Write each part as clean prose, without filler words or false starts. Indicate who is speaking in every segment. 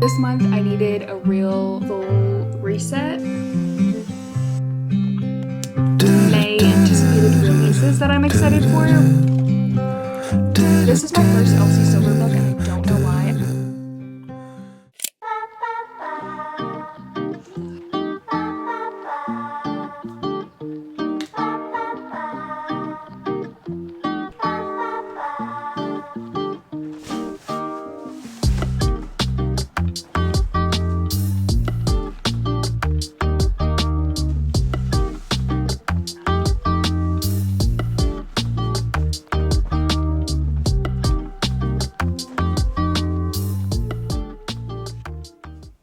Speaker 1: This month I needed a real full reset. May anticipated releases that I'm excited for. This is my first Elsie Silver book and I don't know why.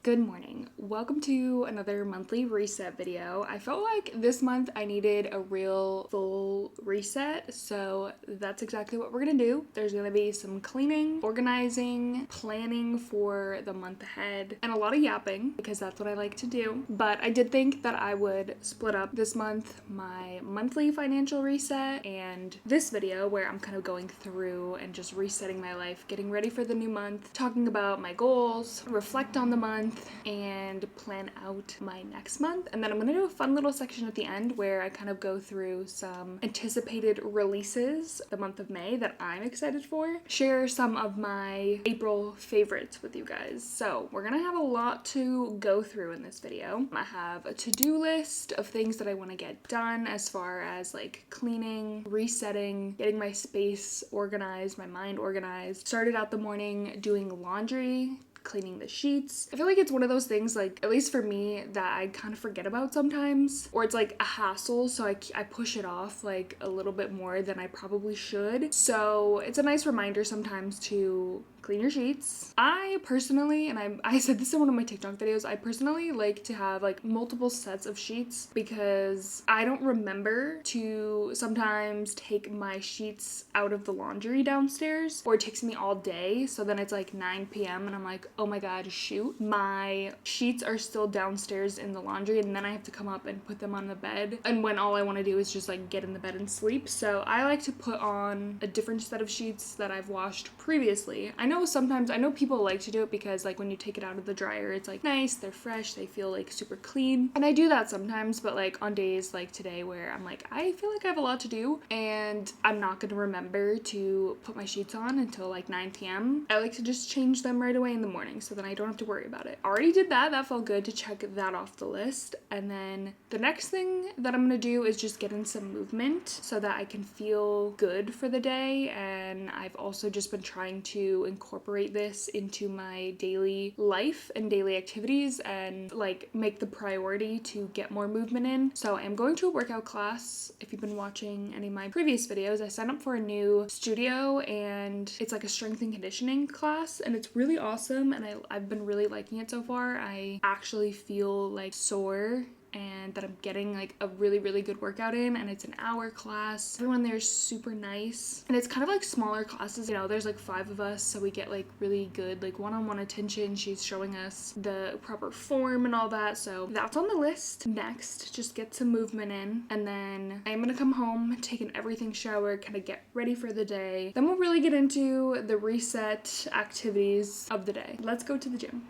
Speaker 1: Good morning. Welcome to another monthly reset video. I felt like this month I needed a real full reset, so that's exactly what we're gonna do. There's gonna be some cleaning, organizing, planning for the month ahead, and a lot of yapping because that's what I like to do. But I did think that I would split up this month my monthly financial reset and this video where I'm kind of going through and just resetting my life, getting ready for the new month, talking about my goals, reflect on the month, and plan out my next month. And then I'm gonna do a fun little section at the end where I kind of go through some anticipated releases the month of May that I'm excited for, share some of my April favorites with you guys. So we're gonna have a lot to go through in this video. I have a to-do list of things that I want to get done as far as like cleaning, resetting, getting my space organized, my mind organized. Started out the morning doing laundry, cleaning the sheets. I feel like it's one of those things, like, at least for me, that I kind of forget about sometimes, or it's like a hassle, so I push it off like a little bit more than I probably should. So it's a nice reminder sometimes to clean your sheets. I personally, and I said this in one of my TikTok videos, I personally like to have like multiple sets of sheets because I don't remember to sometimes take my sheets out of the laundry downstairs, or it takes me all day, so then it's like 9 p.m. and I'm like, oh my god, shoot, my sheets are still downstairs in the laundry, and then I have to come up and put them on the bed, and when all I want to do is just like get in the bed and sleep. So I like to put on a different set of sheets that I've washed previously. I know people like to do it because like when you take it out of the dryer, it's like nice, they're fresh, they feel like super clean, and I do that sometimes. But like on days like today where I'm like, I feel like I have a lot to do and I'm not gonna remember to put my sheets on until like 9 p.m. I like to just change them right away in the morning so then I don't have to worry about it. Already did that felt good to check that off the list. And then the next thing that I'm gonna do is just get in some movement so that I can feel good for the day. And I've also just been trying to incorporate this into my daily life and daily activities and like make the priority to get more movement in. So I'm going to a workout class. If you've been watching any of my previous videos, I signed up for a new studio and it's like a strength and conditioning class, and it's really awesome, and I've been really liking it so far. I actually feel like sore and that I'm getting like a really, really good workout in, and it's an hour class. Everyone there is super nice, and it's kind of like smaller classes, you know, there's like 5 of us, so we get like really good like one-on-one attention. She's showing us the proper form and all that, so that's on the list. Next, just get some movement in, and then I'm gonna come home, take an everything shower, kind of get ready for the day. Then we'll really get into the reset activities of the day. Let's go to the gym.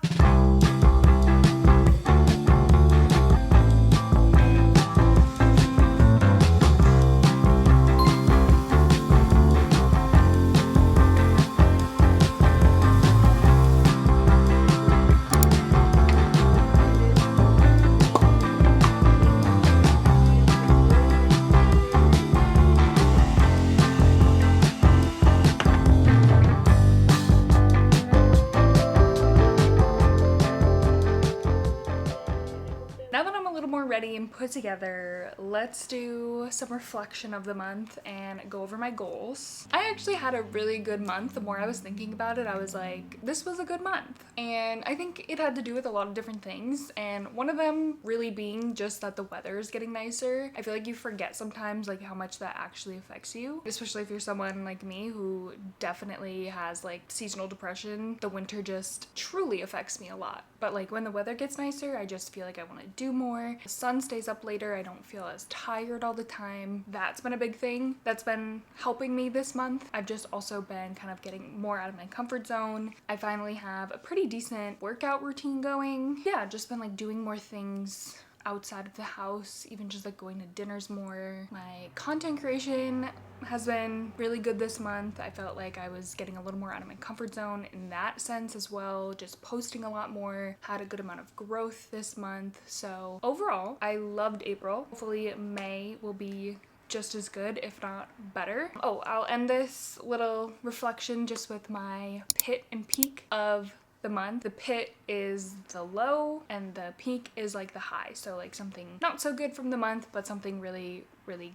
Speaker 1: Ready and put together, let's do some reflection of the month and go over my goals. I actually had a really good month. The more I was thinking about it, I was like, this was a good month. And I think it had to do with a lot of different things, and one of them really being just that the weather is getting nicer. I feel like you forget sometimes like how much that actually affects you, especially if you're someone like me who definitely has like seasonal depression. The winter just truly affects me a lot. But like when the weather gets nicer, I just feel like I want to do more. The sun's stays up later. I don't feel as tired all the time. That's been a big thing that's been helping me this month. I've just also been kind of getting more out of my comfort zone. I finally have a pretty decent workout routine going. Yeah, just been like doing more things outside of the house, even just like going to dinners more. My content creation has been really good this month. I felt like I was getting a little more out of my comfort zone in that sense as well, just posting a lot more, had a good amount of growth this month. So overall, I loved April. Hopefully May will be just as good, if not better. Oh, I'll end this little reflection just with my pit and peak of the month. The pit is the low and the peak is like the high. So like something not so good from the month, but something really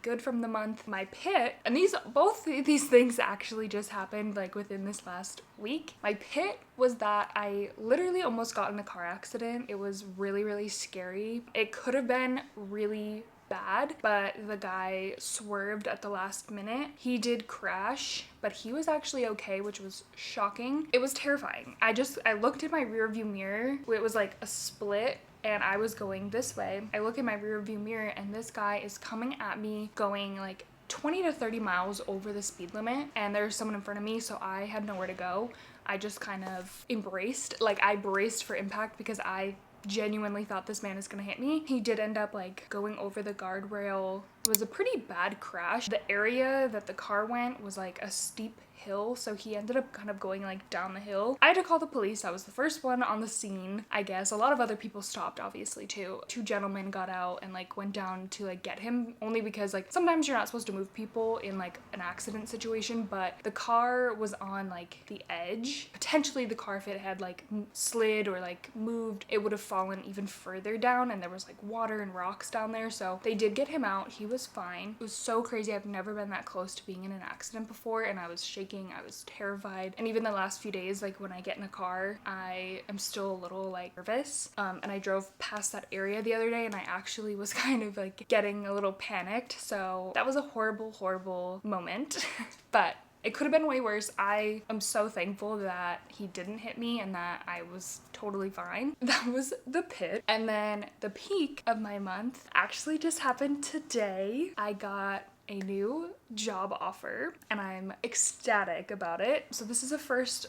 Speaker 1: good from the month. My pit, and both these things actually just happened like within this last week. My pit was that I literally almost got in a car accident. It was really scary. It could have been really bad, but the guy swerved at the last minute. He did crash, but he was actually okay, which was shocking. It was terrifying. I looked in my rear view mirror. It was like a split and I was going this way. I look in my rear view mirror and this guy is coming at me going like 20 to 30 miles over the speed limit, and there's someone in front of me, so I had nowhere to go. I just kind of I braced for impact because I genuinely thought this man is gonna hit me. He did end up like going over the guardrail. It was a pretty bad crash. The area that the car went was like a steep hill, so he ended up kind of going like down the hill. I had to call the police. I was the first one on the scene, I guess. A lot of other people stopped, obviously, too. Two gentlemen got out and like went down to like get him, only because like sometimes you're not supposed to move people in like an accident situation, but the car was on like the edge. Potentially the car, if it had like slid or like moved, it would have fallen even further down, and there was like water and rocks down there, so they did get him out. He was fine. It was so crazy. I've never been that close to being in an accident before, and I was shaking. I was terrified. And even the last few days, like when I get in a car, I am still a little like nervous. And I drove past that area the other day and I actually was kind of like getting a little panicked. So that was a horrible moment. But it could have been way worse. I am so thankful that he didn't hit me and that I was totally fine. That was the pit. And then the peak of my month actually just happened today. I got a new job offer and I'm ecstatic about it. So this is a first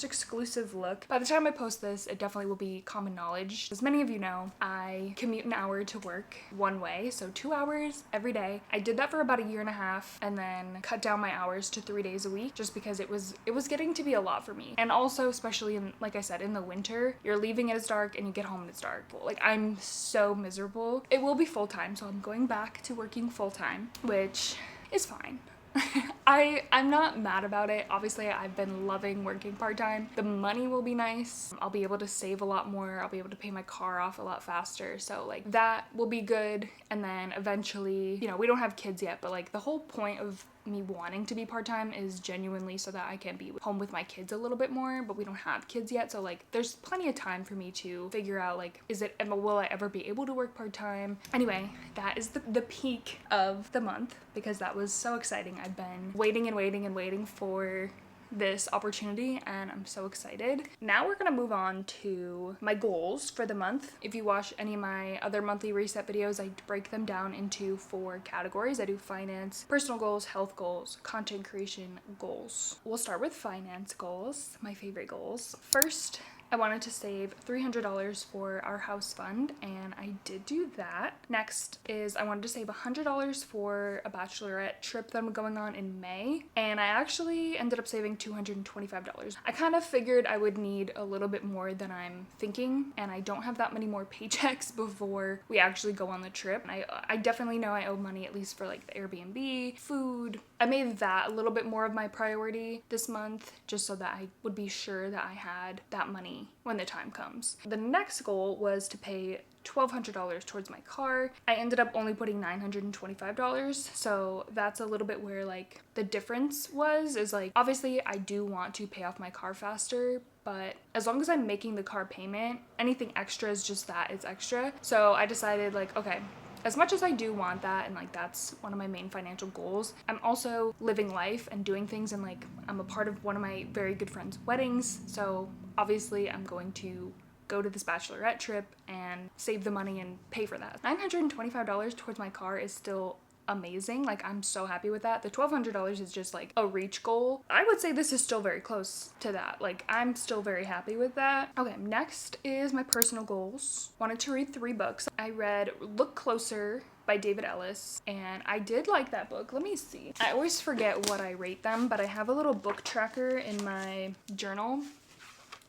Speaker 1: exclusive look. By the time I post this, it definitely will be common knowledge. As many of you know, I commute an hour to work one way, so 2 hours every day. I did that for about a year and a half and then cut down my hours to 3 days a week just because it was getting to be a lot for me. And also, especially in, like I said, in the winter, you're leaving and it's dark and you get home and it's dark. Like, I'm so miserable. It will be full-time, so I'm going back to working full-time, which is fine. I'm not mad about it. Obviously, I've been loving working part-time. The money will be nice. I'll be able to save a lot more. I'll be able to pay my car off a lot faster. So like that will be good. And then eventually, you know, we don't have kids yet, but like the whole point of me wanting to be part-time is genuinely so that I can be home with my kids a little bit more, but we don't have kids yet, so like there's plenty of time for me to figure out like will I ever be able to work part-time. Anyway, that is the peak of the month because that was so exciting. I've been waiting for this opportunity and I'm so excited. Now we're gonna move on to my goals for the month. If you watch any of my other monthly reset videos, I break them down into 4 categories. I do finance, personal goals, health goals, content creation goals. We'll start with finance goals, my favorite goals. First, I wanted to save $300 for our house fund, and I did do that. Next is I wanted to save $100 for a bachelorette trip that I'm going on in May, and I actually ended up saving $225. I kind of figured I would need a little bit more than I'm thinking, and I don't have that many more paychecks before we actually go on the trip. And I definitely know I owe money at least for like the Airbnb, food. I made that a little bit more of my priority this month just so that I would be sure that I had that money when the time comes. The next goal was to pay $1,200 towards my car. I ended up only putting $925, so that's a little bit where like the difference is like, obviously I do want to pay off my car faster, but as long as I'm making the car payment, anything extra is just that, it's extra. So I decided like, okay, as much as I do want that and like that's one of my main financial goals, I'm also living life and doing things, and like I'm a part of one of my very good friends' weddings, so obviously I'm going to go to this bachelorette trip and save the money and pay for that. $925 towards my car is still amazing. Like, I'm so happy with that. The $1,200 is just like a reach goal. I would say this is still very close to that. Like, I'm still very happy with that. Okay, next is my personal goals. Wanted to read 3 books. I read Look Closer by David Ellis, and I did like that book. Let me see. I always forget what I rate them, but I have a little book tracker in my journal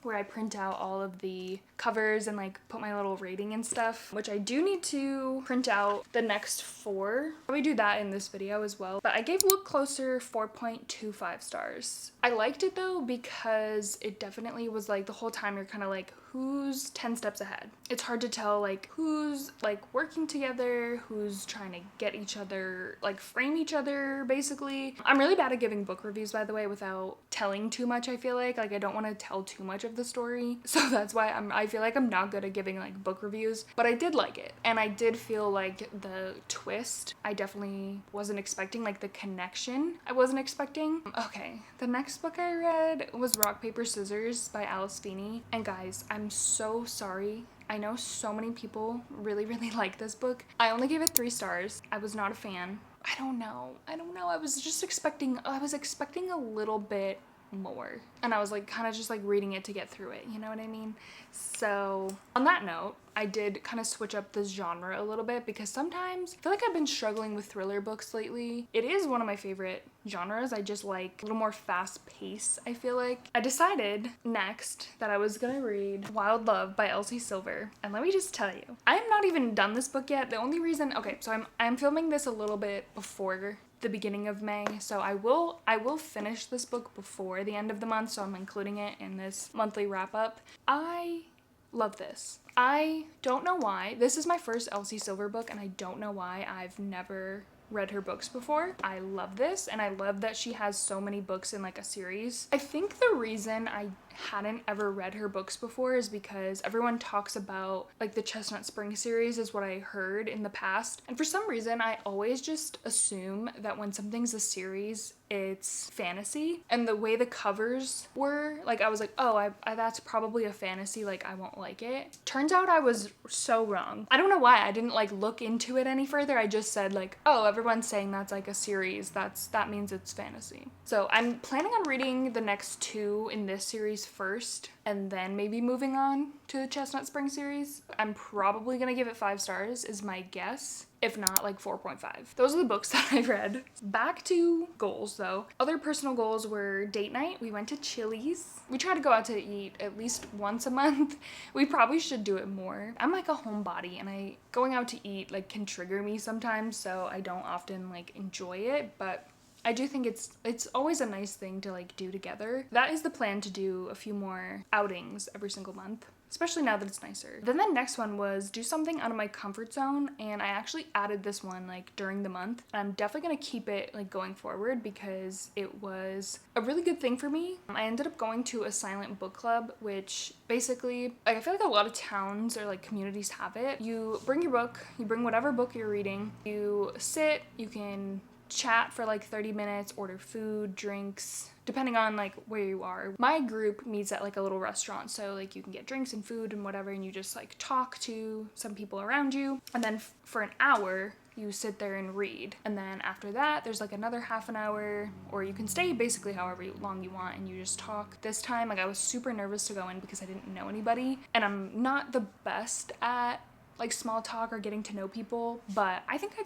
Speaker 1: where I print out all of the covers and like put my little rating and stuff, which I do need to print out the next 4. Probably do that in this video as well. But I gave Look Closer 4.25 stars. I liked it though because it definitely was like the whole time you're kind of like, who's 10 steps ahead? It's hard to tell like who's like working together, who's trying to get each other, like frame each other basically. I'm really bad at giving book reviews, by the way, without telling too much. I feel like I don't want to tell too much of the story, so that's why I feel like I'm not good at giving like book reviews, but I did like it, and I did feel like the twist I definitely wasn't expecting, like the connection I wasn't expecting. Okay, the next book I read was Rock Paper Scissors by Allison, and guys, I'm so sorry. I know so many people really like this book. I only gave it 3 stars. I was not a fan. I don't know. I was just expecting a little bit more, and I was like kind of just like reading it to get through it, you know what I mean? So on that note, I did kind of switch up the genre a little bit because sometimes I feel like I've been struggling with thriller books lately. It is one of my favorite genres. I just like a little more fast pace, I feel like. I decided next that I was gonna read Wild Love by Elsie Silver, and let me just tell you, I am not even done this book yet. The only reason, okay, so I'm filming this a little bit before the beginning of May, so I will finish this book before the end of the month, so I'm including it in this monthly wrap up. I love this. I don't know why. This is my first Elsie Silver book, and I don't know why I've never read her books before. I love this, and I love that she has so many books in like a series. I think the reason I hadn't ever read her books before is because everyone talks about like the Chestnut Spring series is what I heard in the past, and for some reason I always just assume that when something's a series it's fantasy, and the way the covers were, like I was like, oh, I that's probably a fantasy, like I won't like it. Turns out I was so wrong. I don't know why I didn't like look into it any further. I just said like, oh, everyone's saying that's like a series, that means it's fantasy. So I'm planning on reading the next 2 in this series first, and then maybe moving on to the Chestnut Spring series. I'm probably gonna give it 5 stars is my guess. If not, like 4.5. Those are the books that I read. Back to goals though. Other personal goals were date night. We went to Chili's. We try to go out to eat at least once a month. We probably should do it more. I'm like a homebody, and going out to eat like can trigger me sometimes, so I don't often like enjoy it, but I do think it's always a nice thing to like do together. That is the plan, to do a few more outings every single month, especially now that it's nicer. Then the next one was do something out of my comfort zone, and I actually added this one like during the month. I'm definitely gonna keep it like going forward because it was a really good thing for me. I ended up going to a silent book club, which basically, like, I feel like a lot of towns or like communities have it. You bring your book, you bring whatever book you're reading, you sit, you can chat for like 30 minutes, order food, drinks, depending on like where you are. My group meets at like a little restaurant, so like you can get drinks and food and whatever, and you just like talk to some people around you, and then for an hour you sit there and read, and then after that there's like another half an hour, or you can stay basically however long you want, and you just talk. This time, like, I was super nervous to go in because I didn't know anybody, and I'm not the best at like small talk or getting to know people, but I think I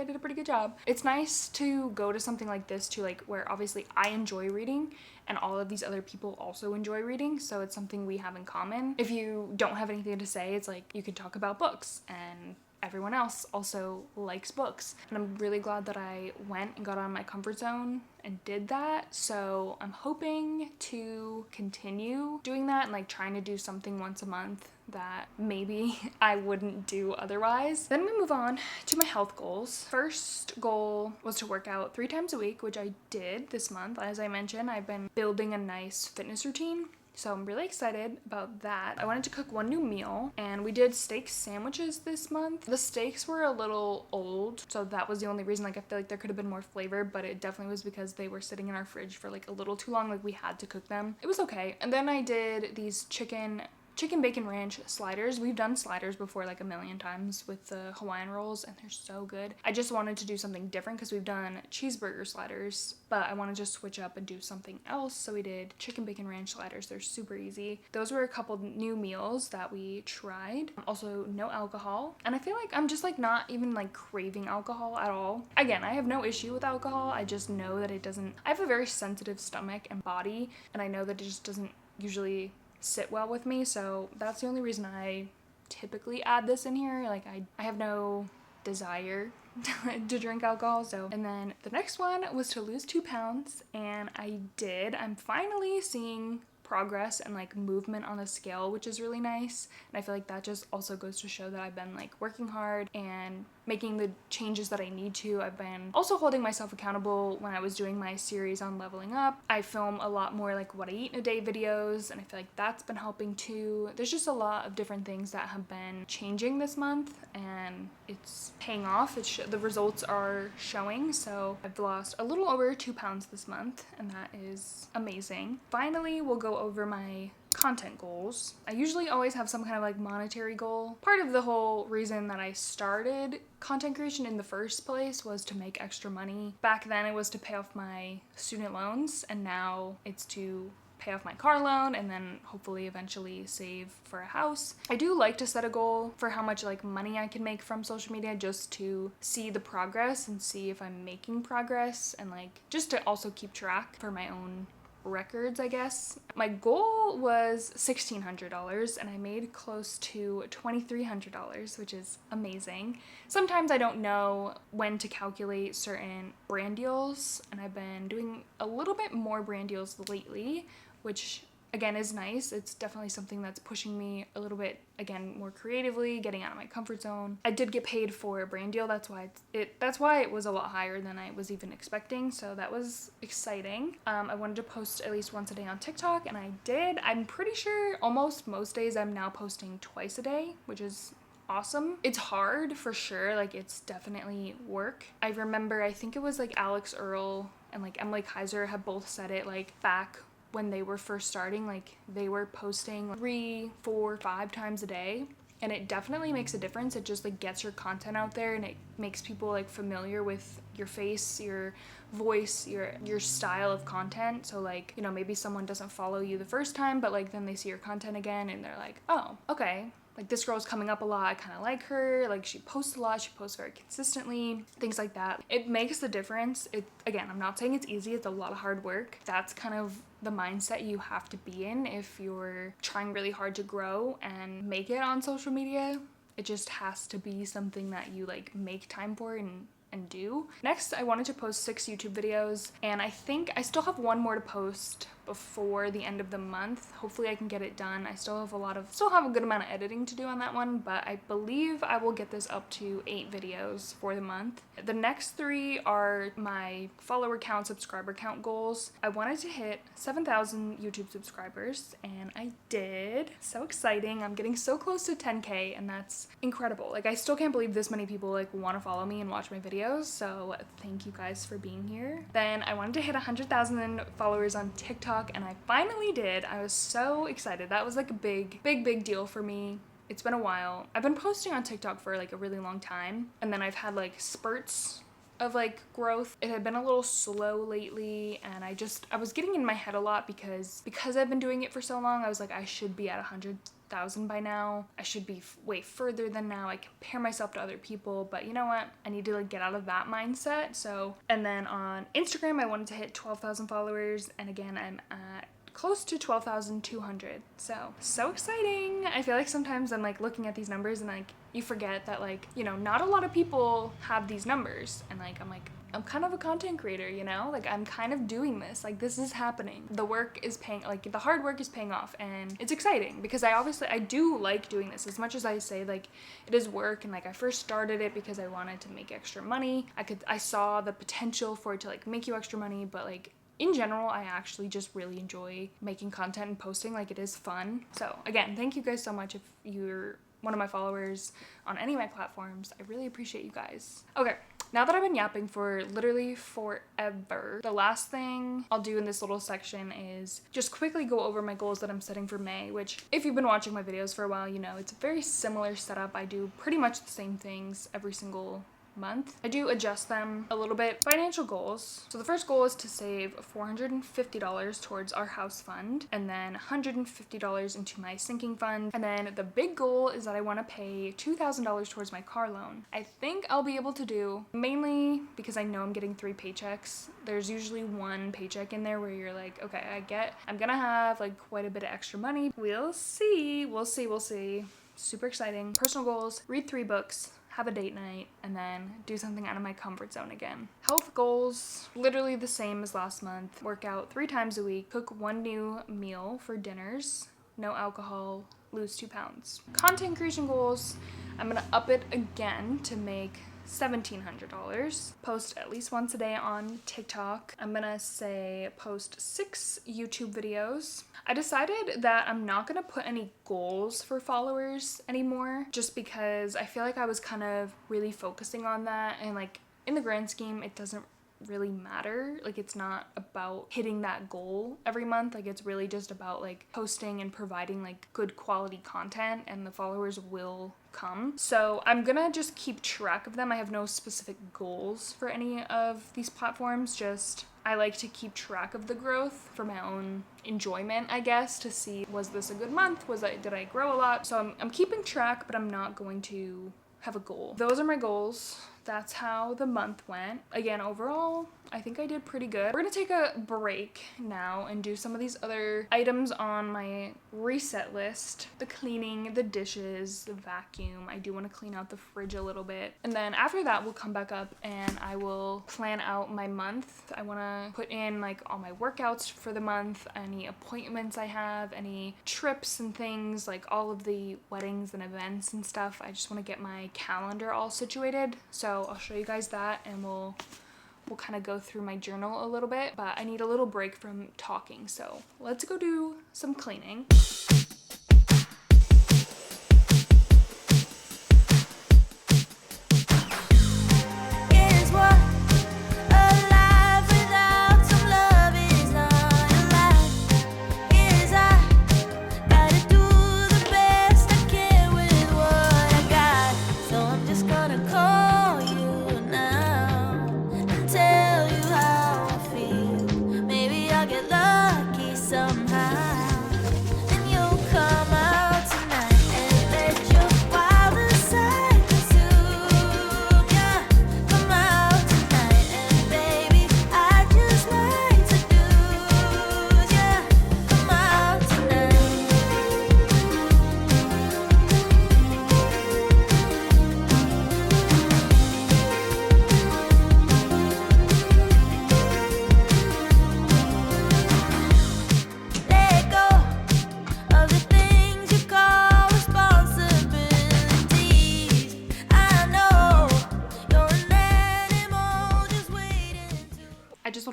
Speaker 1: did a pretty good job. It's nice to go to something like this too, like where obviously I enjoy reading and all of these other people also enjoy reading, so it's something we have in common. If you don't have anything to say, it's like you could talk about books, and everyone else also likes books. And I'm really glad that I went and got out of my comfort zone and did that. So I'm hoping to continue doing that and like trying to do something once a month that maybe I wouldn't do otherwise. Then we move on to my health goals. First goal was to work out 3 times a week, which I did this month. As I mentioned, I've been building a nice fitness routine, so I'm really excited about that. I wanted to cook 1 new meal, and we did steak sandwiches this month. The steaks were a little old, so that was the only reason. Like, I feel like there could have been more flavor, but it definitely was because they were sitting in our fridge for like a little too long. Like, we had to cook them. It was okay. And then I did these chicken chicken bacon ranch sliders. We've done sliders before like a million times with the Hawaiian rolls and they're so good. I just wanted to do something different because we've done cheeseburger sliders, but I want to just switch up and do something else. So we did chicken bacon ranch sliders. They're super easy. Those were a couple new meals that we tried. Also, no alcohol. And I feel like I'm just like not even like craving alcohol at all. Again, I have no issue with alcohol. I just know that it doesn't, I have a very sensitive stomach and body, and I know that it just doesn't usually sit well with me, so that's the only reason I typically add this in here. Like I have no desire to drink alcohol. So, and then the next one was to lose 2 pounds, and I did. I'm finally seeing progress and like movement on the scale, which is really nice. And I feel like that just also goes to show that I've been like working hard and making the changes that I need to. I've been also holding myself accountable when I was doing my series on leveling up. I film a lot more like what I eat in a day videos, and I feel like that's been helping too. There's just a lot of different things that have been changing this month, and it's paying off. The results are showing. So I've lost a little over 2 pounds this month, and that is amazing. Finally, we'll go over my content goals. I usually always have some kind of like monetary goal. Part of the whole reason that I started content creation in the first place was to make extra money. Back then it was to pay off my student loans, and now it's to pay off my car loan and then hopefully eventually save for a house. I do like to set a goal for how much like money I can make from social media, just to see the progress and see if I'm making progress, and like just to also keep track for my own records, I guess. My goal was $1,600 and I made close to $2,300, which is amazing. Sometimes I don't know when to calculate certain brand deals, and I've been doing a little bit more brand deals lately, which again is nice. It's definitely something that's pushing me a little bit, again, more creatively, getting out of my comfort zone. I did get paid for a brand deal. That's why it was a lot higher than I was even expecting. So that was exciting. I wanted to post at least once a day on TikTok, and I did. I'm pretty sure almost most days I'm now posting twice a day, which is awesome. It's hard for sure. Like it's definitely work. I remember, I think it was like Alex Earl and like Emily Kaiser have both said it, like back when they were first starting, like they were posting 3, 4, 5 times a day, and it definitely makes a difference. It just like gets your content out there, and it makes people like familiar with your face, your voice, your style of content. So like, you know, maybe someone doesn't follow you the first time, but like then they see your content again and they're like, oh, okay, like this girl's coming up a lot, I kind of like her, like she posts a lot, she posts very consistently, things like that. It makes the difference. Again, I'm not saying it's easy, it's a lot of hard work. That's kind of the mindset you have to be in if you're trying really hard to grow and make it on social media. It just has to be something that you like make time for and do. Next, I wanted to post 6 YouTube videos, and I think I still have one more to post before the end of the month. Hopefully I can get it done. I still have a good amount of editing to do on that one, but I believe I will get this up to 8 videos for the month. The next 3 are my follower count, subscriber count goals. I wanted to hit 7,000 YouTube subscribers, and I did. So exciting. I'm getting so close to 10K, and that's incredible. Like I still can't believe this many people like want to follow me and watch my videos, so thank you guys for being here. Then I wanted to hit 100,000 followers on TikTok, and I finally did. I was so excited. That was like a big deal for me. It's been a while. I've been posting on TikTok for like a really long time, and then I've had like spurts of like growth. It had been a little slow lately, and I was getting in my head a lot because I've been doing it for so long. I was like, I should be at 100,000 by now. I should be way further than now. I compare myself to other people, but you know what? I need to like get out of that mindset. So, and then on Instagram, I wanted to hit 12,000 followers, and again, I'm at close to 12,200. So exciting. I feel like sometimes I'm like looking at these numbers and like you forget that like, you know, not a lot of people have these numbers, and like I'm kind of a content creator, you know? Like I'm kind of doing this. Like this is happening. The work is paying, like the hard work is paying off, and it's exciting because I do like doing this. As much as I say like it is work, and like I first started it because I wanted to make extra money. I saw the potential for it to like make you extra money, but like in general, I actually just really enjoy making content and posting. Like it is fun. So again, thank you guys so much if you're one of my followers on any of my platforms. I really appreciate you guys. Okay, Now that I've been yapping for literally forever, the last thing I'll do in this little section is just quickly go over my goals that I'm setting for May, which if you've been watching my videos for a while, you know it's a very similar setup. I do pretty much the same things every single month. I do adjust them a little bit. Financial goals. So the first goal is to save $450 towards our house fund, and then $150 into my sinking fund. And then the big goal is that I want to pay $2,000 towards my car loan. I think I'll be able to do, mainly because I know I'm getting 3 paychecks. There's usually one paycheck in there where you're like, okay, I'm gonna have like quite a bit of extra money. We'll see. Super exciting. Personal goals, read 3 books, have a date night, and then do something out of my comfort zone again. Health goals, literally the same as last month. Work out 3 times a week, cook 1 new meal for dinners, no alcohol, lose 2 pounds. Content creation goals, I'm gonna up it again to make $1,700. Post at least once a day on TikTok. I'm gonna say post 6 YouTube videos. I decided that I'm not gonna put any goals for followers anymore, just because I feel like I was kind of really focusing on that, and like in the grand scheme it doesn't really matter. Like it's not about hitting that goal every month. Like it's really just about like posting and providing like good quality content, and the followers will come. So I'm gonna just keep track of them. I have no specific goals for any of these platforms, just I like to keep track of the growth for my own enjoyment, I guess, to see, was this a good month? Did I grow a lot? So I'm keeping track, but I'm not going to have a goal. Those are my goals. That's how the month went. Again, overall, I think I did pretty good. We're gonna take a break now and do some of these other items on my reset list. The cleaning, the dishes, the vacuum. I do want to clean out the fridge a little bit. And then after that, we'll come back up and I will plan out my month. I want to put in like all my workouts for the month, any appointments I have, any trips and things, like all of the weddings and events and stuff. I just want to get my calendar all situated. So I'll show you guys that, and we'll kind of go through my journal a little bit, but I need a little break from talking, so let's go do some cleaning.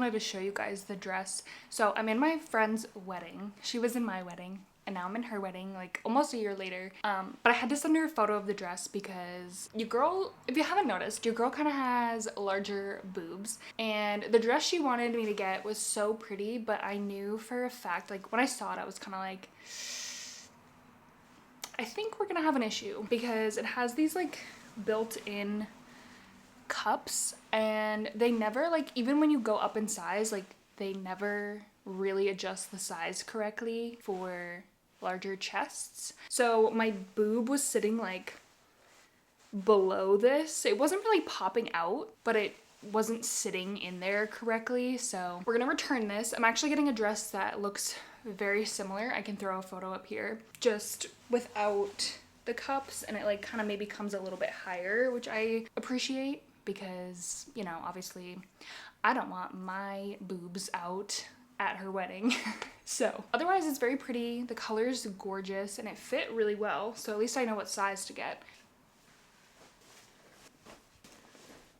Speaker 1: To show you guys the dress. So I'm in my friend's wedding. She was in my wedding, and now I'm in her wedding, like almost a year later. But I had to send her a photo of the dress because your girl, if you haven't noticed, your girl kind of has larger boobs, and the dress she wanted me to get was so pretty, but I knew for a fact, like when I saw it, I was kind of like, I think we're gonna have an issue, because it has these like built-in cups, and they never, like, even when you go up in size, like they never really adjust the size correctly for larger chests. So my boob was sitting like below this. It wasn't really popping out, but it wasn't sitting in there correctly. So we're gonna return this. I'm actually getting a dress that looks very similar. I can throw a photo up here, just without the cups, and it like kind of maybe comes a little bit higher, which I appreciate, because, you know, obviously I don't want my boobs out at her wedding. So otherwise it's very pretty. The color's gorgeous and it fit really well. So at least I know what size to get.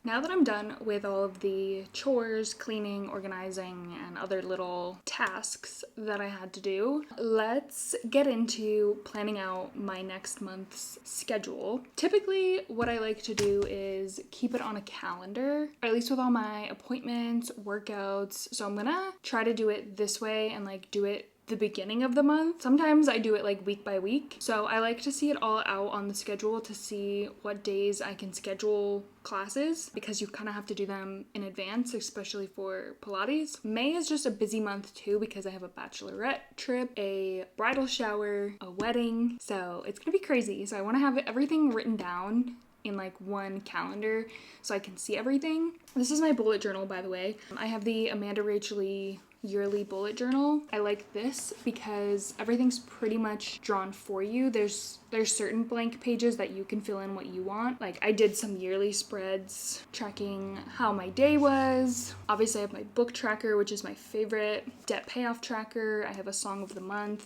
Speaker 1: Now that I'm done with all of the chores, cleaning, organizing, and other little tasks that I had to do, let's get into planning out my next month's schedule. Typically, what I like to do is keep it on a calendar, or at least with all my appointments, workouts. So I'm gonna try to do it this way and like do it the beginning of the month. Sometimes I do it like week by week. So I like to see it all out on the schedule to see what days I can schedule classes, because you kind of have to do them in advance, especially for Pilates. May is just a busy month too because I have a bachelorette trip, a bridal shower, a wedding. So it's gonna be crazy. So I want to have everything written down in like one calendar so I can see everything. This is my bullet journal, by the way. I have the Amanda Rachel Lee yearly bullet journal. I like this because everything's pretty much drawn for you. There's certain blank pages that you can fill in what you want. Like I did some yearly spreads tracking how my day was. Obviously I have my book tracker, which is my favorite, debt payoff tracker. I have a song of the month.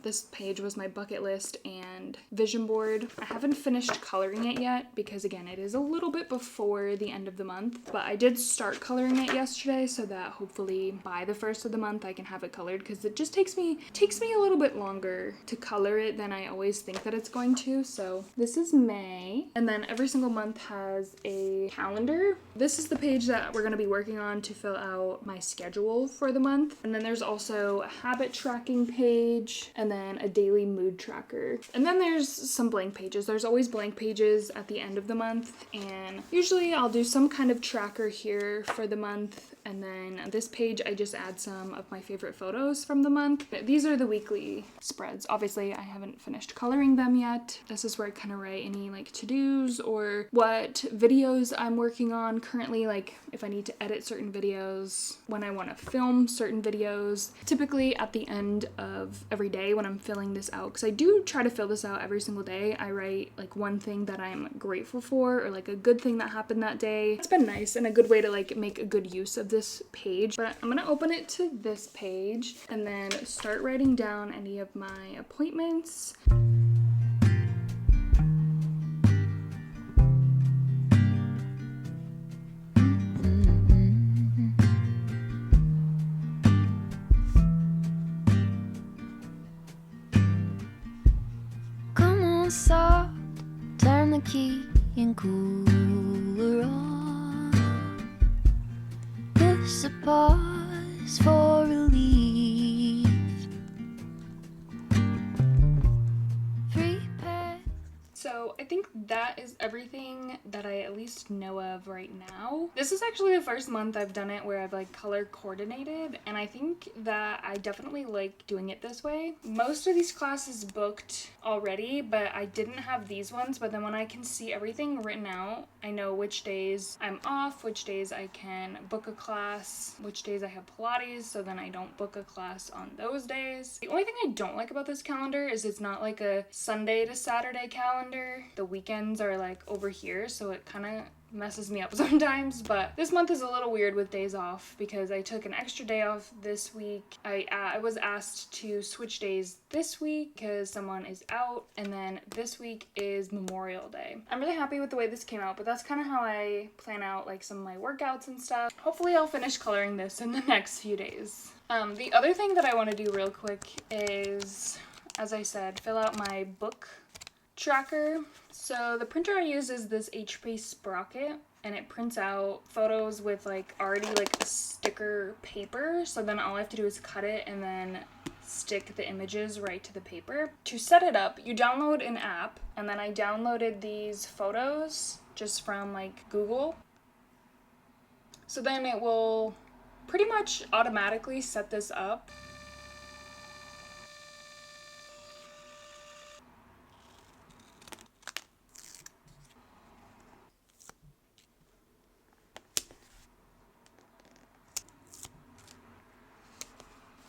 Speaker 1: This page was my bucket list and vision board. I haven't finished coloring it yet because again, it is a little bit before the end of the month, but I did start coloring it yesterday so that hopefully by the first of the month I can have it colored, because it just takes me a little bit longer to color it than I always think that it's going to. So this is May, and then every single month has a calendar. This is the page that we're going to be working on to fill out my schedule for the month. And then there's also a habit tracking page and then a daily mood tracker. And then there's some blank pages. There's always blank pages at the end of the month, and usually I'll do some kind of tracker here for the month. And then this page, I just add some of my favorite photos from the month. These are the weekly spreads. Obviously, I haven't finished coloring them yet. This is where I kind of write any like to-dos or what videos I'm working on currently, like if I need to edit certain videos, when I want to film certain videos. Typically at the end of every day when I'm filling this out, because I do try to fill this out every single day, I write like one thing that I'm grateful for or like a good thing that happened that day. It's been nice and a good way to like make a good use of this page. But I'm gonna open it to this page and then start writing down any of my appointments.
Speaker 2: Come on, soft, turn the key and cooler on. This a pause for relief. Prepare.
Speaker 1: So I think that is everything that I at least know of right now. This is actually the first month I've done it where I've like color coordinated, and I think that I definitely like doing it this way. Most of these classes booked already, but I didn't have these ones. But then when I can see everything written out, I know which days I'm off, which days I can book a class, which days I have Pilates, so then I don't book a class on those days. The only thing I don't like about this calendar is it's not like a Sunday to Saturday calendar. The weekends are like over here, so it kind of messes me up sometimes. But this month is a little weird with days off because I took an extra day off this week. I was asked to switch days this week because someone is out, and then this week is Memorial Day. I'm really happy with the way this came out, but that's kind of how I plan out like some of my workouts and stuff. Hopefully I'll finish coloring this in the next few days. The other thing that I want to do real quick is, as I said, fill out my book tracker. So the printer I use is this HP Sprocket, and it prints out photos with like already like a sticker paper. So then all I have to do is cut it and then stick the images right to the paper. To set it up, you download an app, and then I downloaded these photos just from like Google. So then it will pretty much automatically set this up.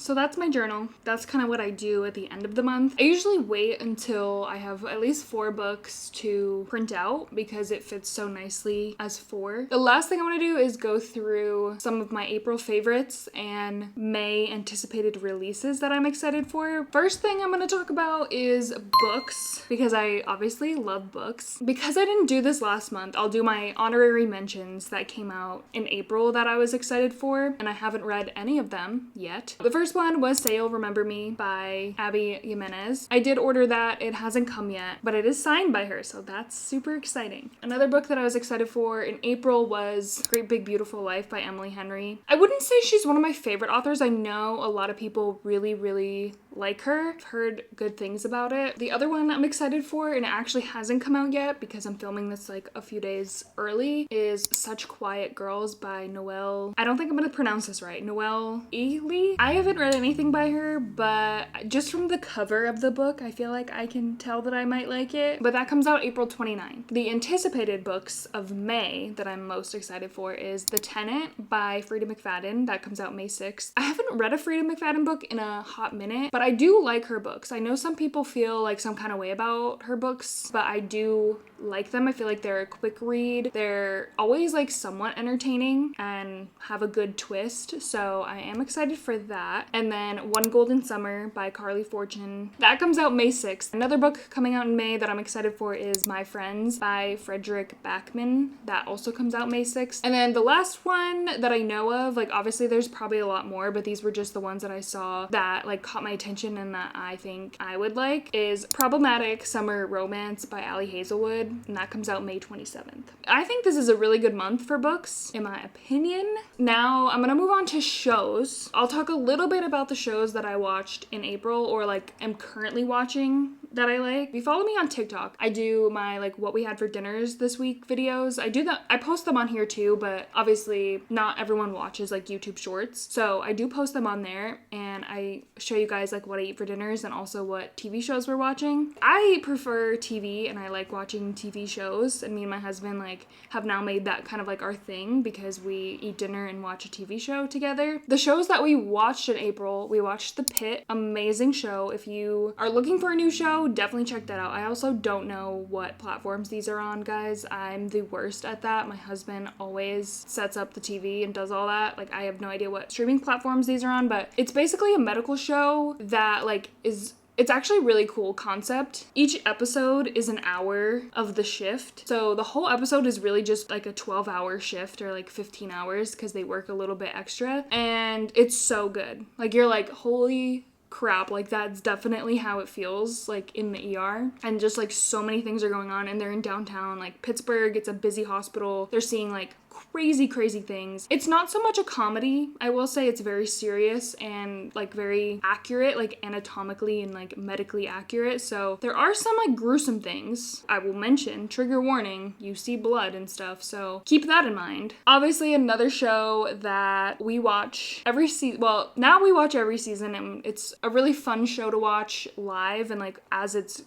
Speaker 1: So that's my journal. That's kind of what I do at the end of the month. I usually wait until I have at least 4 books to print out because it fits so nicely as 4. The last thing I want to do is go through some of my April favorites and May anticipated releases that I'm excited for. First thing I'm going to talk about is books because I obviously love books. Because I didn't do this last month, I'll do my honorary mentions that came out in April that I was excited for, and I haven't read any of them yet. The first one was Say You'll Remember Me by Abby Jimenez. I did order that. It hasn't come yet, but it is signed by her, so that's super exciting. Another book that I was excited for in April was Great Big Beautiful Life by Emily Henry. I wouldn't say she's one of my favorite authors. I know a lot of people really like her. I've heard good things about it. The other one I'm excited for, and it actually hasn't come out yet because I'm filming this like a few days early, is Such Quiet Girls by Noelle. I don't think I'm gonna pronounce this right. Noelle Ely? I haven't read anything by her, but just from the cover of the book, I feel like I can tell that I might like it. But that comes out April 29th. The anticipated books of May that I'm most excited for is The Tenant by Frida McFadden. That comes out May 6th. I haven't read a Frida McFadden book in a hot minute, but I do like her books. I know some people feel like some kind of way about her books, but I do like them. I feel like they're a quick read. They're always like somewhat entertaining and have a good twist, so I am excited for that. And then One Golden Summer by Carly Fortune. That comes out May 6th. Another book coming out in May that I'm excited for is My Friends by Frederick Backman. That also comes out May 6th. And then the last one that I know of, like obviously there's probably a lot more, but these were just the ones that I saw that like caught my attention and that I think I would like, is Problematic Summer Romance by Ali Hazelwood, and that comes out May 27th. I think this is a really good month for books, in my opinion. Now I'm gonna move on to shows. I'll talk a little bit about the shows that I watched in April or like am currently watching that I like. If you follow me on TikTok, I do my like what we had for dinners this week videos. I post them on here too, but obviously not everyone watches like YouTube shorts. So I do post them on there and I show you guys like what I eat for dinners and also what TV shows we're watching. I prefer TV and I like watching TV shows, and me and my husband like have now made that kind of like our thing because we eat dinner and watch a TV show together. The shows that we watched in April, we watched The Pitt, amazing show. If you are looking for a new show, definitely check that out. I also don't know what platforms these are on, guys. I'm the worst at that. My husband always sets up the TV and does all that. Like I have no idea what streaming platforms these are on, but it's basically a medical show that like it's actually a really cool concept. Each episode is an hour of the shift. So the whole episode is really just like a 12-hour shift or like 15 hours because they work a little bit extra. And it's so good. Like you're like, holy crap, like that's definitely how it feels like in the ER. And just like so many things are going on, and they're in downtown like Pittsburgh. It's a busy hospital. They're seeing like crazy things. It's not so much a comedy. I will say it's very serious and like very accurate, like anatomically and like medically accurate. So there are some like gruesome things. I will mention, trigger warning, you see blood and stuff, so keep that in mind. Obviously another show that we watch every season, well now we watch every season, and it's a really fun show to watch live and like as it's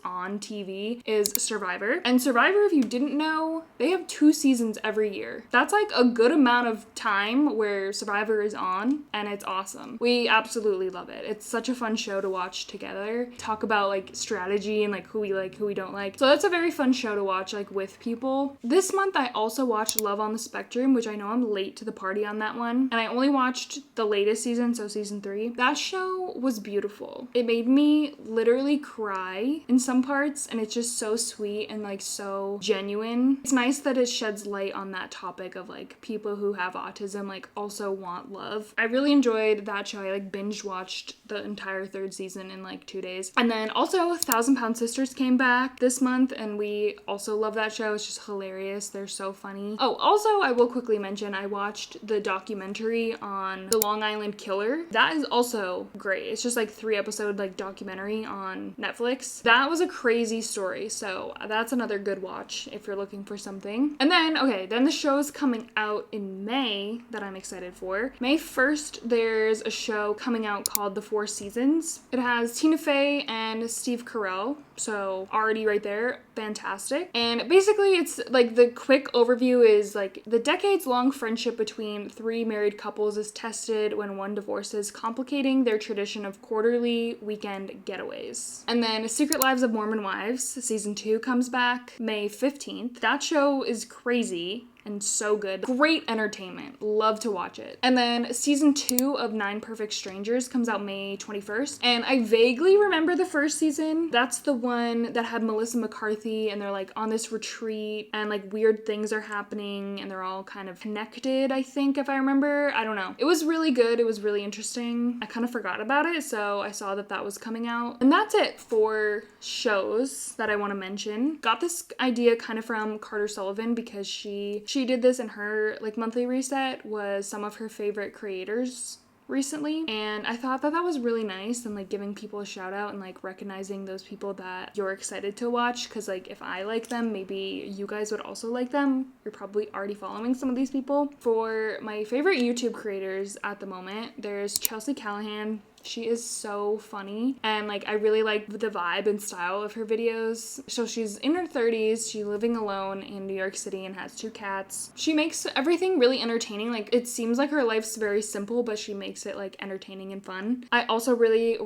Speaker 1: on TV, is Survivor. And Survivor, if you didn't know, they have 2 seasons every year. That's like a good amount of time where Survivor is on, and it's awesome. We absolutely love it. It's such a fun show to watch together. Talk about like strategy and like who we don't like. So that's a very fun show to watch like with people. This month I also watched Love on the Spectrum, which I know I'm late to the party on that one. And I only watched the latest season, so season 3. That show was beautiful. It made me literally cry in some parts, and it's just so sweet and like so genuine. It's nice that it sheds light on that topic of like people who have autism like also want love. I really enjoyed that show. I like binge watched the entire 3rd season in like 2 days. And then also 1,000 Pound Sisters came back this month, and we also love that show. It's just hilarious. They're so funny. Oh, also I will quickly mention I watched the documentary on the Long Island Killer. That is also great. It's just like 3-episode like documentary on Netflix. Netflix. That was a crazy story, so that's another good watch if you're looking for something. And then, okay, then the show's coming out in May that I'm excited for. May 1st, there's a show coming out called The Four Seasons. It has Tina Fey and Steve Carell, so already right there, fantastic. And basically it's like the quick overview is like the decades-long friendship between three married couples is tested when one divorces, complicating their tradition of quarterly weekend getaways. And then Secret Lives of Mormon Wives season 2 comes back May 15th. That show is crazy and so good. Great entertainment. Love to watch it. And then season 2 of 9 Perfect Strangers comes out May 21st. And I vaguely remember the first season. That's the one that had Melissa McCarthy and they're like on this retreat and like weird things are happening and they're all kind of connected, I think, if I remember. I don't know. It was really good. It was really interesting. I kind of forgot about it, so I saw that that was coming out. And that's it for shows that I want to mention. Got this idea kind of from Carter Sullivan because she did this in her like monthly reset, was some of her favorite creators recently, and I thought that that was really nice and like giving people a shout out and like recognizing those people that you're excited to watch, because like if I like them, maybe you guys would also like them. You're probably already following some of these people. For my favorite YouTube creators at the moment, there's Chelsea Callahan. She is so funny and like I really like the vibe and style of her videos. So she's in her 30s, she's living alone in New York City and has 2 cats. She makes everything really entertaining. Like it seems like her life's very simple, but she makes it like entertaining and fun. I also really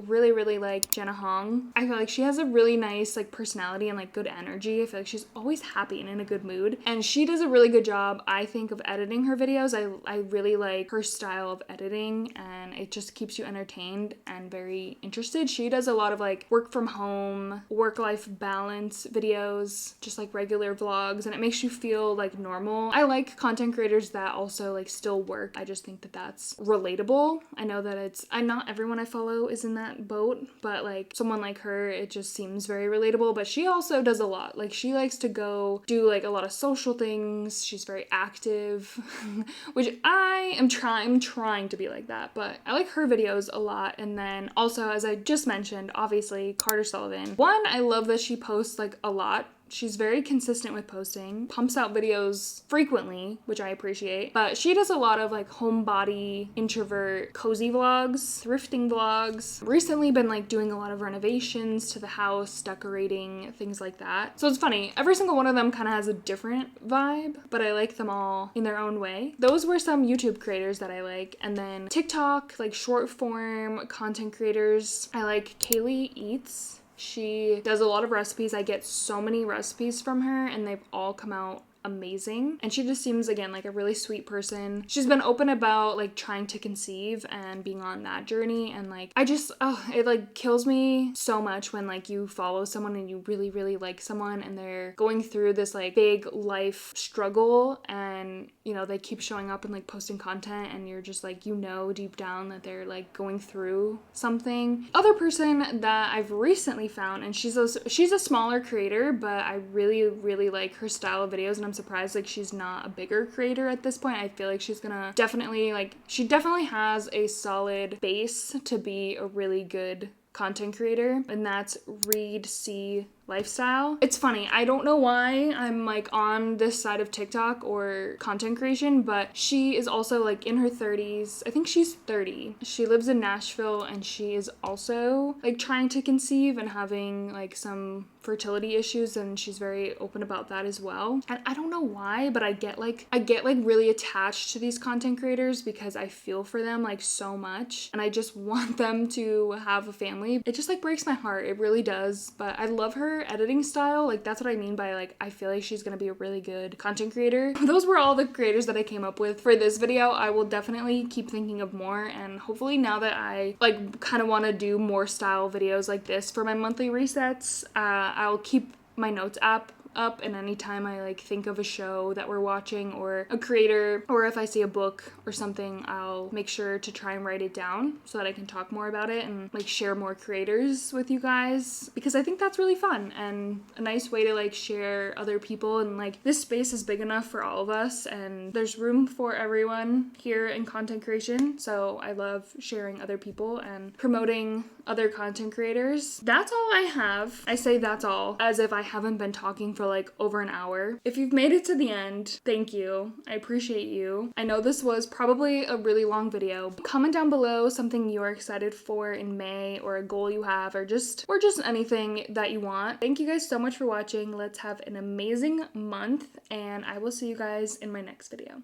Speaker 1: like Jenna Hong. I feel like she has a really nice like personality and like good energy. I feel like she's always happy and in a good mood. And she does a really good job, I think, of editing her videos. I really like her style of editing and it just keeps you entertained and very interested. She does a lot of like work from home, work-life balance videos, just like regular vlogs, and it makes you feel like normal. I like content creators that also like still work. I just think that that's relatable. I know that not everyone I follow is in that boat, but like someone like her, it just seems very relatable. But she also does a lot. Like she likes to go do like a lot of social things. She's very active, which I'm trying to be like that, but I like her videos a lot. And then also, as I just mentioned, obviously Carter Sullivan. One, I love that she posts like a lot. She's very consistent with posting, pumps out videos frequently, which I appreciate. But she does a lot of like homebody, introvert, cozy vlogs, thrifting vlogs. Recently been like doing a lot of renovations to the house, decorating, things like that. So it's funny, every single one of them kind of has a different vibe, but I like them all in their own way. Those were some YouTube creators that I like. And then TikTok, like short form content creators. I like Kaylee Eats. She does a lot of recipes. I get so many recipes from her and they've all come out amazing. And she just seems, again, like a really sweet person. She's been open about like trying to conceive and being on that journey, and like it like kills me so much when like you follow someone and you really like someone and they're going through this like big life struggle and you know they keep showing up and like posting content and you're just like, you know, deep down that they're like going through something. Other person that I've recently found, and she's a smaller creator, but I really like her style of videos, and I'm surprised like she's not a bigger creator at this point. I feel like she's gonna she definitely has a solid base to be a really good content creator, and that's Reed C Lifestyle. It's funny, I don't know why I'm like on this side of TikTok or content creation, but she is also like in her 30s. I think she's 30. She lives in Nashville and she is also like trying to conceive and having like some fertility issues, and she's very open about that as well. And I don't know why, but I get really attached to these content creators because I feel for them like so much and I just want them to have a family. It just like breaks my heart. It really does. But I love her editing style. Like that's what I mean by like I feel like she's gonna be a really good content creator. Those were all the creators that I came up with for this video. I will definitely keep thinking of more, and hopefully now that I like kind of want to do more style videos like this for my monthly resets, I'll keep my notes app up, and anytime I like think of a show that we're watching or a creator, or if I see a book or something, I'll make sure to try and write it down so that I can talk more about it and like share more creators with you guys, because I think that's really fun and a nice way to like share other people. And like this space is big enough for all of us and there's room for everyone here in content creation, so I love sharing other people and promoting other content creators. That's all I have. I say that's all as if I haven't been talking for like over an hour. If you've made it to the end, thank you. I appreciate you. I know this was probably a really long video. Comment down below something you're excited for in May, or a goal you have, or just anything that you want. Thank you guys so much for watching. Let's have an amazing month, and I will see you guys in my next video.